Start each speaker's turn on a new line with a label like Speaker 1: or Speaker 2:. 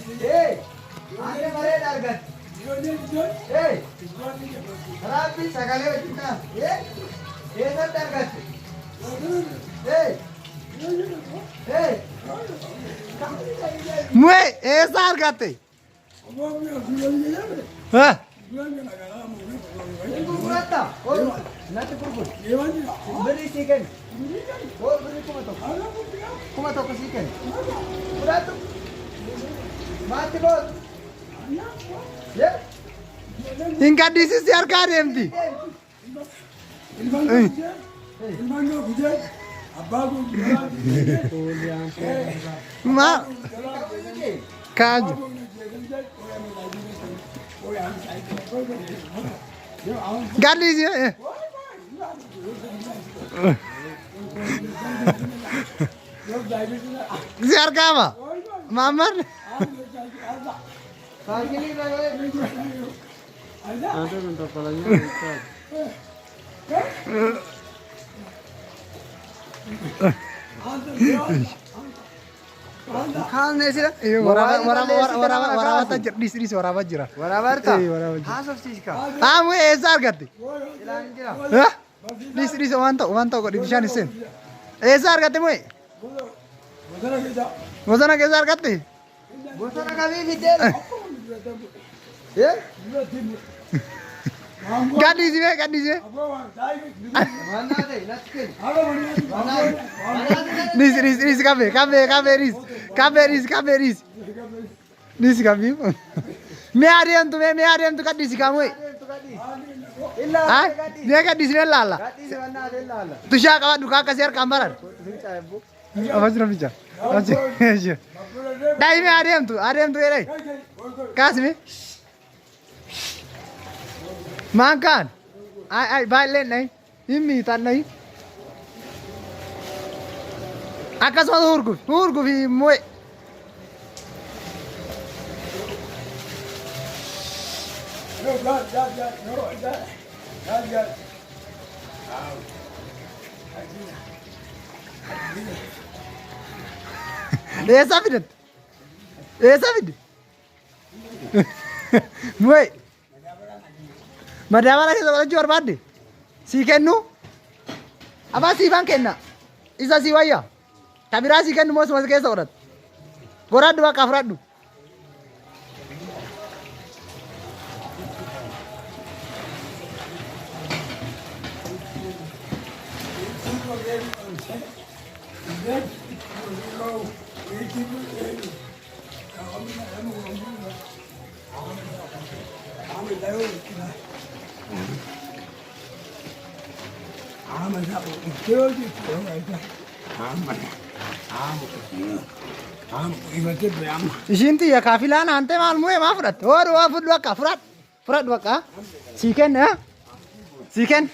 Speaker 1: Hey, ane mare dargat. Hey, rapi sagale wajibna. Hey, sir dargat. Hey, hey.
Speaker 2: Mue, esar gate. Hah?
Speaker 1: Kurata. Oh, nanti kurkut. Beri chicken. Oh, beri kumato. Kumato ke chicken. Kurata. Mati bos. Ya.
Speaker 2: Hingga di sisi harga empty. Ma, kaj. Gar लीजिए यार क्या हुआ मामर
Speaker 1: खाने से
Speaker 2: वरावा था डिस्ट्रिक्ट वरावा जरा
Speaker 1: बराबर था
Speaker 2: वरावा
Speaker 1: हाँ सब चीज का
Speaker 2: हाँ मुझे ऐसा करते
Speaker 1: इलान किया
Speaker 2: हाँ डिस्ट्रिक्ट वन तो को डिविजन इसे ऐसा करते मुझे वजन कैसा करते
Speaker 1: बोसना का भी विदेल ये
Speaker 2: गाड़ी दीजिए
Speaker 1: बना दे नस्किन
Speaker 2: ris kabe ris kabe me ariam tu kat disi kamu
Speaker 1: इल्ला
Speaker 2: ah dia kat disi lala
Speaker 1: गाती से बना दे लाल
Speaker 2: tu sya kawan duka kasir kambaran apa sudah bicara aja dai me ariam tu ini kas me makan ai baik len nahi ini tan nahi akas ma hurgu bi moy esa bidet moy madama lagi soal jual bade si kennu apa si bang kenna isa si waya tabira si kennu mau semua kesa orat gorad dua kafradu Isinti ya kafilan ante mal mue ma furat. Or wa fud dua ka furat dua ka. Chicken ya. Chicken.